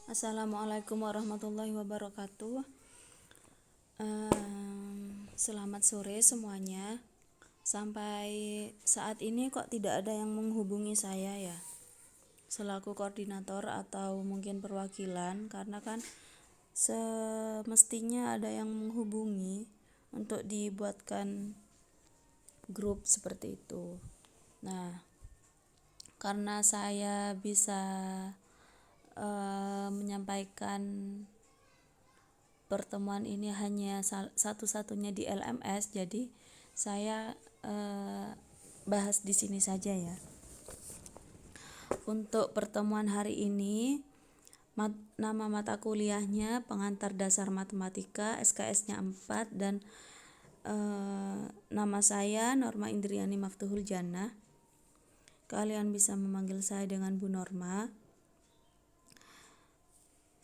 Assalamualaikum warahmatullahi wabarakatuh. Selamat sore semuanya. Sampai saat ini kok tidak ada yang menghubungi saya ya, selaku koordinator atau mungkin perwakilan, karena kan semestinya ada yang menghubungi untuk dibuatkan grup seperti itu. Nah, karena saya bisa menyampaikan pertemuan ini hanya satu-satunya di LMS, jadi saya bahas di sini saja ya. Untuk pertemuan hari ini, nama mata kuliahnya Pengantar Dasar Matematika, SKS-nya 4, dan nama saya Norma Indriani Maftuhul Jannah. Kalian bisa memanggil saya dengan Bu Norma.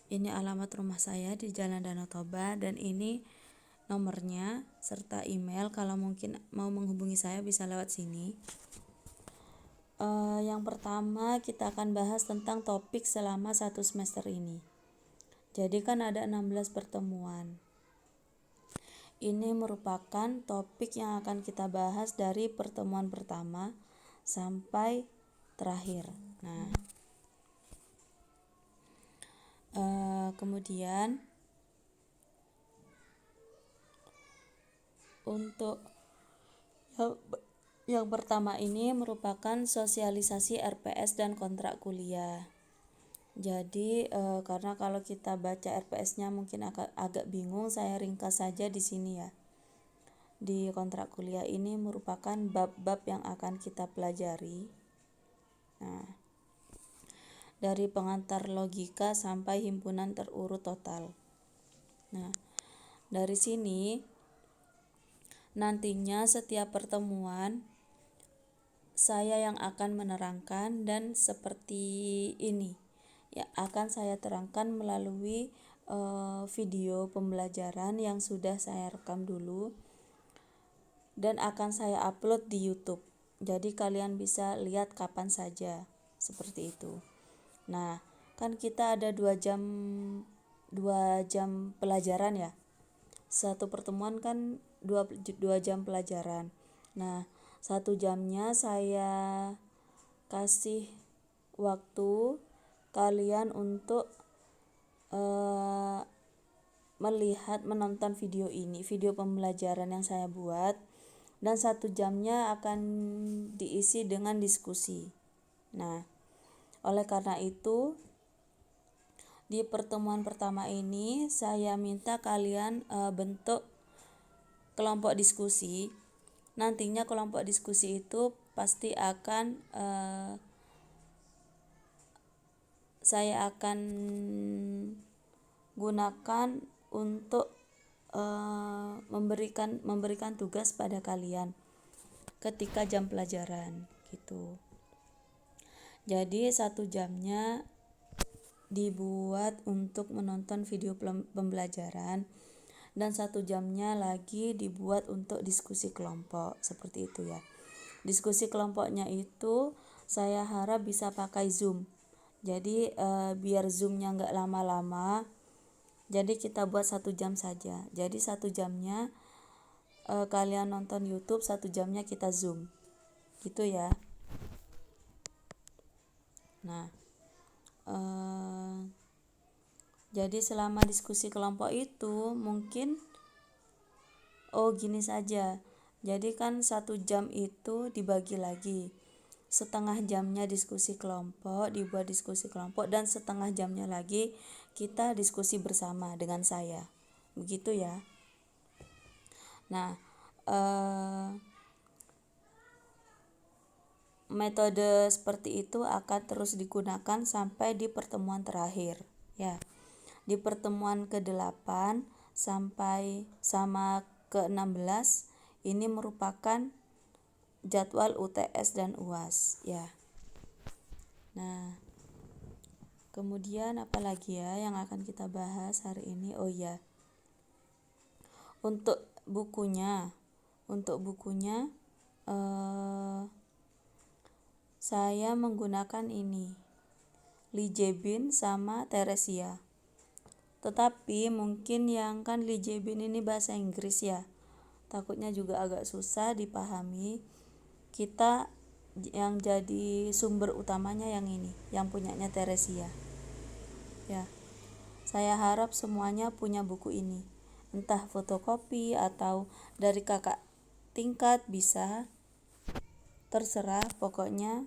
Ini alamat rumah saya di Jalan Danau Toba, dan ini nomornya serta email. Kalau mungkin mau menghubungi saya bisa lewat sini. Yang pertama kita akan bahas tentang topik selama satu semester ini. Jadi kan ada 16 pertemuan. Ini merupakan topik yang akan kita bahas dari pertemuan pertama sampai terakhir. Nah, kemudian untuk yang pertama ini merupakan sosialisasi RPS dan kontrak kuliah. Jadi karena kalau kita baca RPS-nya mungkin agak bingung, saya ringkas saja di sini ya. Di kontrak kuliah ini merupakan bab-bab yang akan kita pelajari. Nah, dari pengantar logika sampai himpunan terurut total. Nah, dari sini nantinya setiap pertemuan saya yang akan menerangkan, dan seperti ini ya akan saya terangkan melalui video pembelajaran yang sudah saya rekam dulu dan akan saya upload di YouTube. Jadi kalian bisa lihat kapan saja, seperti itu. Nah, kan kita ada 2 jam pelajaran ya. Satu pertemuan kan 2 jam pelajaran. Nah, 1 jamnya saya kasih waktu kalian untuk menonton video ini, video pembelajaran yang saya buat, dan 1 jamnya akan diisi dengan diskusi. Nah, oleh karena itu di pertemuan pertama ini saya minta kalian bentuk kelompok diskusi. Nantinya kelompok diskusi itu pasti akan saya akan gunakan untuk memberikan tugas pada kalian ketika jam pelajaran gitu. Jadi 1 jamnya dibuat untuk menonton video pembelajaran, dan 1 jamnya lagi dibuat untuk diskusi kelompok, seperti itu ya. Diskusi kelompoknya itu saya harap bisa pakai Zoom. Jadi biar Zoomnya nggak lama-lama, jadi kita buat 1 jam saja. Jadi 1 jamnya kalian nonton YouTube, 1 jamnya kita Zoom, gitu ya. Nah, jadi selama diskusi kelompok itu mungkin gini saja. Jadi kan 1 jam itu dibagi lagi. Setengah jamnya diskusi kelompok, dibuat diskusi kelompok, dan setengah jamnya lagi kita diskusi bersama dengan saya. Begitu ya. Nah, metode seperti itu akan terus digunakan sampai di pertemuan terakhir ya. Di pertemuan ke-8 sampai sama ke-16 ini merupakan jadwal UTS dan UAS ya. Nah, kemudian apa lagi ya yang akan kita bahas hari ini? Oh ya, untuk bukunya saya menggunakan ini Lee Jae-bin sama Teresia. Tetapi mungkin yang kan Lee Jae-bin ini bahasa Inggris ya, takutnya juga agak susah dipahami. Kita yang jadi sumber utamanya yang ini, yang punyanya Teresia ya. Saya harap semuanya punya buku ini, entah fotokopi atau dari kakak tingkat bisa, terserah. Pokoknya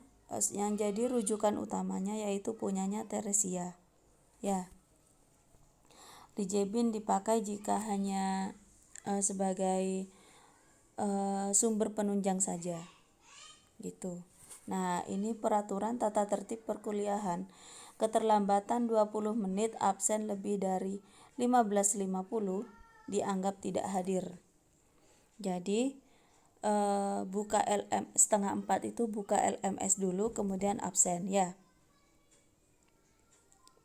yang jadi rujukan utamanya yaitu punyanya Teresia ya. Lee Jae-bin dipakai jika hanya sebagai sumber penunjang saja gitu. Nah, ini peraturan tata tertib perkuliahan. Keterlambatan 20 menit, absen lebih dari 15.50 dianggap tidak hadir. Jadi buka setengah 4 itu buka LMS dulu, kemudian absen ya.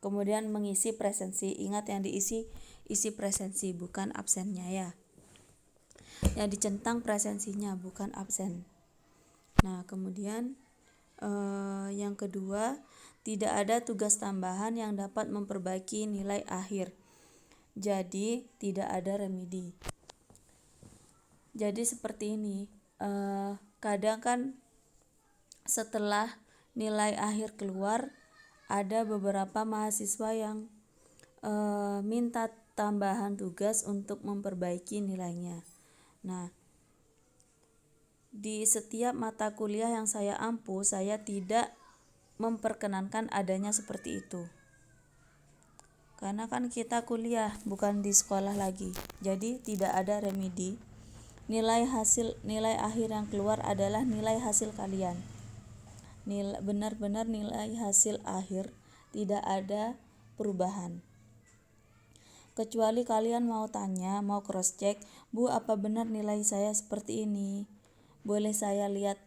Kemudian mengisi presensi. Ingat yang diisi isi presensi, bukan absennya ya. Yang dicentang presensinya, bukan absen. Nah, kemudian yang kedua, tidak ada tugas tambahan yang dapat memperbaiki nilai akhir. Jadi tidak ada remedi. Jadi seperti ini. Kadang kan setelah nilai akhir keluar, ada beberapa mahasiswa yang minta tambahan tugas untuk memperbaiki nilainya. Nah, di setiap mata kuliah yang saya ampu, saya tidak memperkenankan adanya seperti itu. Karena kan kita kuliah, bukan di sekolah lagi. Jadi tidak ada remedi. Nilai akhir yang keluar adalah nilai hasil kalian. Benar-benar nilai hasil akhir, tidak ada perubahan. Kecuali kalian mau tanya, mau cross check, Bu, apa benar nilai saya seperti ini? Boleh saya lihat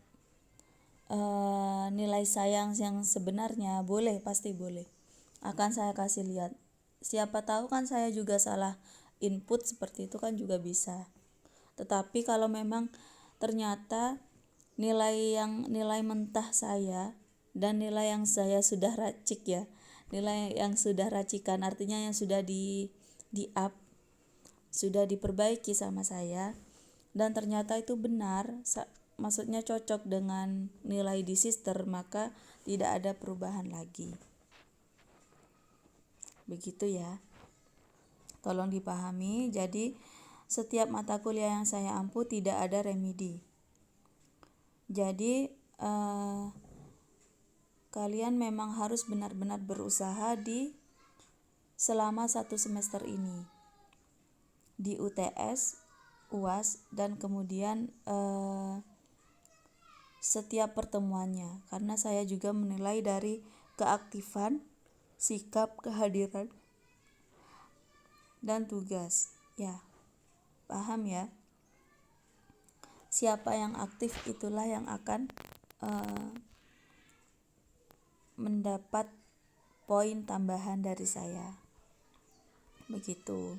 nilai saya yang sebenarnya? Boleh, pasti boleh. Akan saya kasih lihat. Siapa tahu kan saya juga salah input, seperti itu kan juga bisa. Tetapi kalau memang ternyata nilai mentah saya dan nilai yang saya sudah racik ya, nilai yang sudah racikan, artinya yang sudah di up, sudah diperbaiki sama saya, dan ternyata itu benar, maksudnya cocok dengan nilai di sister, maka tidak ada perubahan lagi. Begitu ya, tolong dipahami. Jadi setiap mata kuliah yang saya ampu tidak ada remedi. Jadi kalian memang harus benar-benar berusaha selama 1 semester ini di UTS, UAS, dan kemudian setiap pertemuannya, karena saya juga menilai dari keaktifan, sikap, kehadiran, dan tugas ya. Paham ya? Siapa yang aktif itulah yang akan mendapat poin tambahan dari saya. Begitu.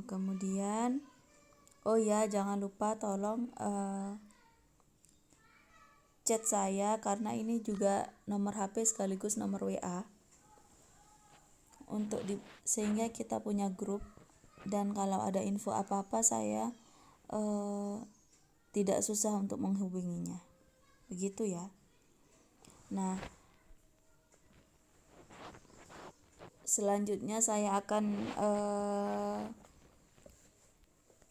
Kemudian oh ya, jangan lupa tolong chat saya, karena ini juga nomor HP sekaligus nomor WA, sehingga kita punya grup, dan kalau ada info apa-apa saya tidak susah untuk menghubunginya. Begitu ya. Nah, selanjutnya saya akan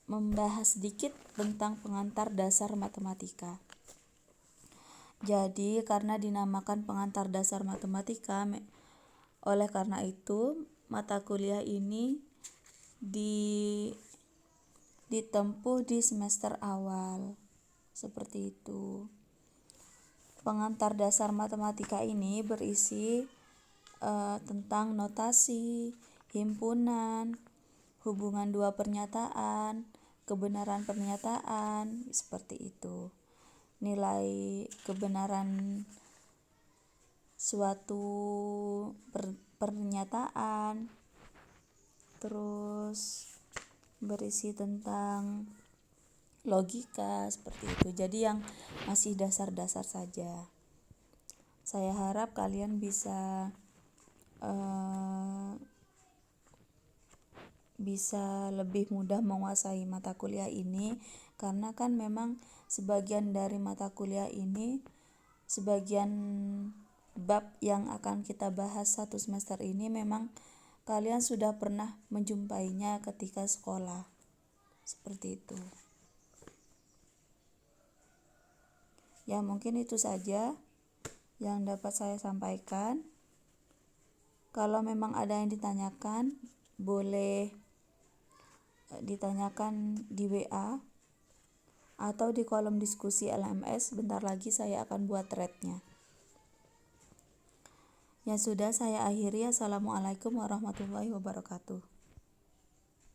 membahas sedikit tentang pengantar dasar matematika. Jadi karena dinamakan pengantar dasar matematika, oleh karena itu mata kuliah ini ditempuh di semester awal. Seperti itu. Pengantar dasar matematika ini berisi tentang notasi, himpunan, hubungan dua pernyataan, kebenaran pernyataan, seperti itu. Nilai kebenaran suatu pernyataan, terus berisi tentang logika, seperti itu. Jadi yang masih dasar-dasar saja. Saya harap kalian bisa lebih mudah menguasai mata kuliah ini, karena kan memang sebagian dari mata kuliah ini, sebagian bab yang akan kita bahas satu semester ini memang kalian sudah pernah menjumpainya ketika sekolah. Seperti itu. Ya, mungkin itu saja yang dapat saya sampaikan. Kalau memang ada yang ditanyakan, boleh ditanyakan di WA atau di kolom diskusi LMS. Bentar lagi saya akan buat thread-nya. Ya sudah, saya akhiri. Assalamualaikum warahmatullahi wabarakatuh.